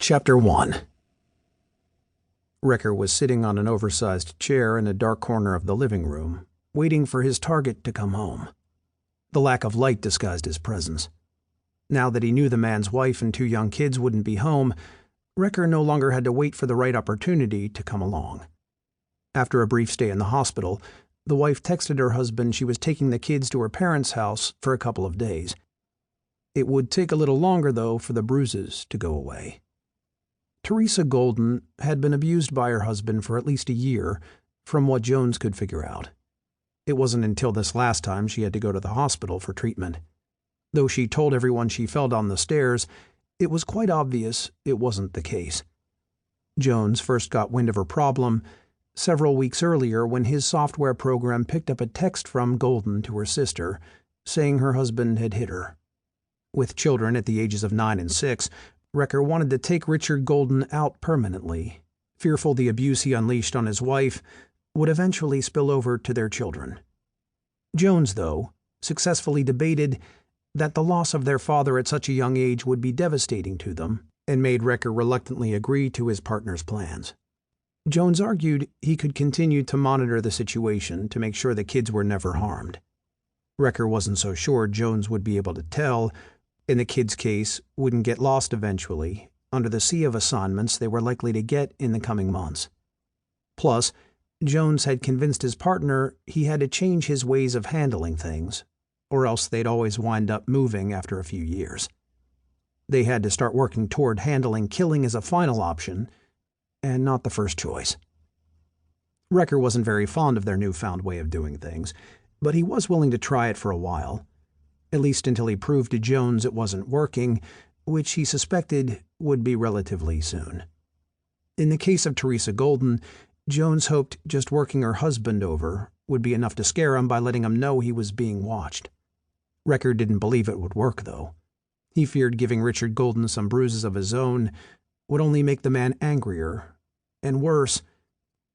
Chapter 1. Recker was sitting on an oversized chair in a dark corner of the living room, waiting for his target to come home. The lack of light disguised his presence. Now that he knew the man's wife and 2 young kids wouldn't be home, Recker no longer had to wait for the right opportunity to come along. After a brief stay in the hospital, the wife texted her husband she was taking the kids to her parents' house for a couple of days. It would take a little longer, though, for the bruises to go away. Teresa Golden had been abused by her husband for at least a year, from what Jones could figure out. It wasn't until this last time she had to go to the hospital for treatment. Though she told everyone she fell down the stairs, it was quite obvious it wasn't the case. Jones first got wind of her problem several weeks earlier when his software program picked up a text from Golden to her sister, saying her husband had hit her. With children at the ages of 9 and 6, Recker wanted to take Richard Golden out permanently, fearful the abuse he unleashed on his wife would eventually spill over to their children. Jones, though, successfully debated that the loss of their father at such a young age would be devastating to them, and made Recker reluctantly agree to his partner's plans. Jones argued he could continue to monitor the situation to make sure the kids were never harmed. Recker wasn't so sure Jones would be able to tell, in the kids' case, wouldn't get lost eventually, under the sea of assignments they were likely to get in the coming months. Plus, Jones had convinced his partner he had to change his ways of handling things, or else they'd always wind up moving after a few years. They had to start working toward handling killing as a final option, and not the first choice. Recker wasn't very fond of their newfound way of doing things, but he was willing to try it for a while, at least until he proved to Jones it wasn't working, which he suspected would be relatively soon. In the case of Teresa Golden, Jones hoped just working her husband over would be enough to scare him by letting him know he was being watched. Recker didn't believe it would work, though. He feared giving Richard Golden some bruises of his own would only make the man angrier, and worse,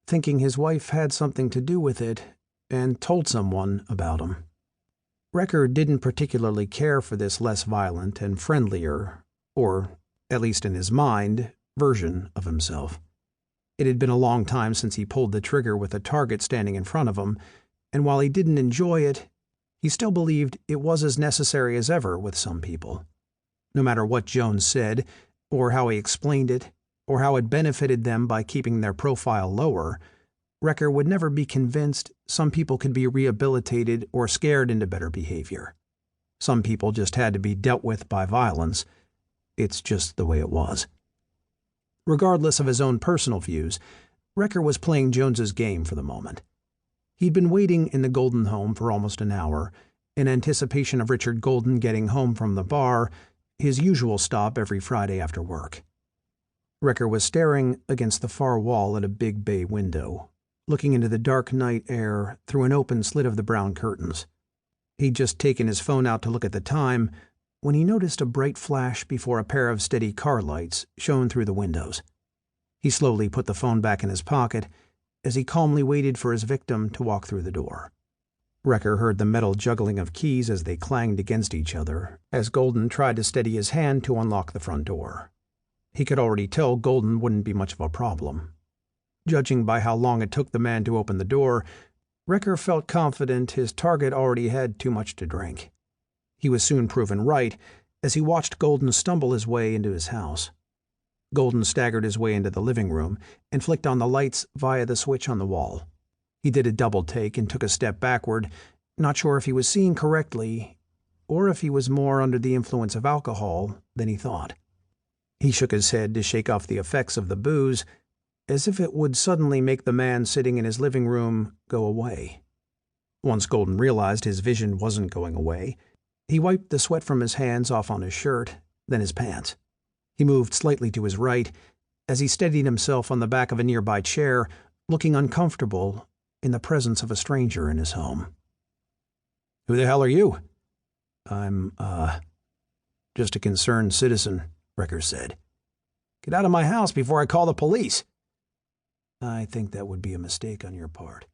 thinking his wife had something to do with it and told someone about him. Recker didn't particularly care for this less violent and friendlier, or, at least in his mind, version of himself. It had been a long time since he pulled the trigger with a target standing in front of him, and while he didn't enjoy it, he still believed it was as necessary as ever with some people. No matter what Jones said, or how he explained it, or how it benefited them by keeping their profile lower, Recker would never be convinced some people could be rehabilitated or scared into better behavior. Some people just had to be dealt with by violence. It's just the way it was. Regardless of his own personal views, Recker was playing Jones's game for the moment. He'd been waiting in the Golden home for almost an hour, in anticipation of Richard Golden getting home from the bar, his usual stop every Friday after work. Recker was staring against the far wall at a big bay window, looking into the dark night air through an open slit of the brown curtains. He'd just taken his phone out to look at the time when he noticed a bright flash before a pair of steady car lights shone through the windows. He slowly put the phone back in his pocket as he calmly waited for his victim to walk through the door. Recker heard the metal juggling of keys as they clanged against each other as Golden tried to steady his hand to unlock the front door. He could already tell Golden wouldn't be much of a problem. Judging by how long it took the man to open the door, Recker felt confident his target already had too much to drink. He was soon proven right as he watched Golden stumble his way into his house. Golden staggered his way into the living room and flicked on the lights via the switch on the wall. He did a double take and took a step backward, not sure if he was seeing correctly or if he was more under the influence of alcohol than he thought. He shook his head to shake off the effects of the booze, as if it would suddenly make the man sitting in his living room go away. Once Golden realized his vision wasn't going away, he wiped the sweat from his hands off on his shirt, then his pants. He moved slightly to his right as he steadied himself on the back of a nearby chair, looking uncomfortable in the presence of a stranger in his home. "Who the hell are you?" I'm just a concerned citizen," Recker said. "Get out of my house before I call the police." "I think that would be a mistake on your part."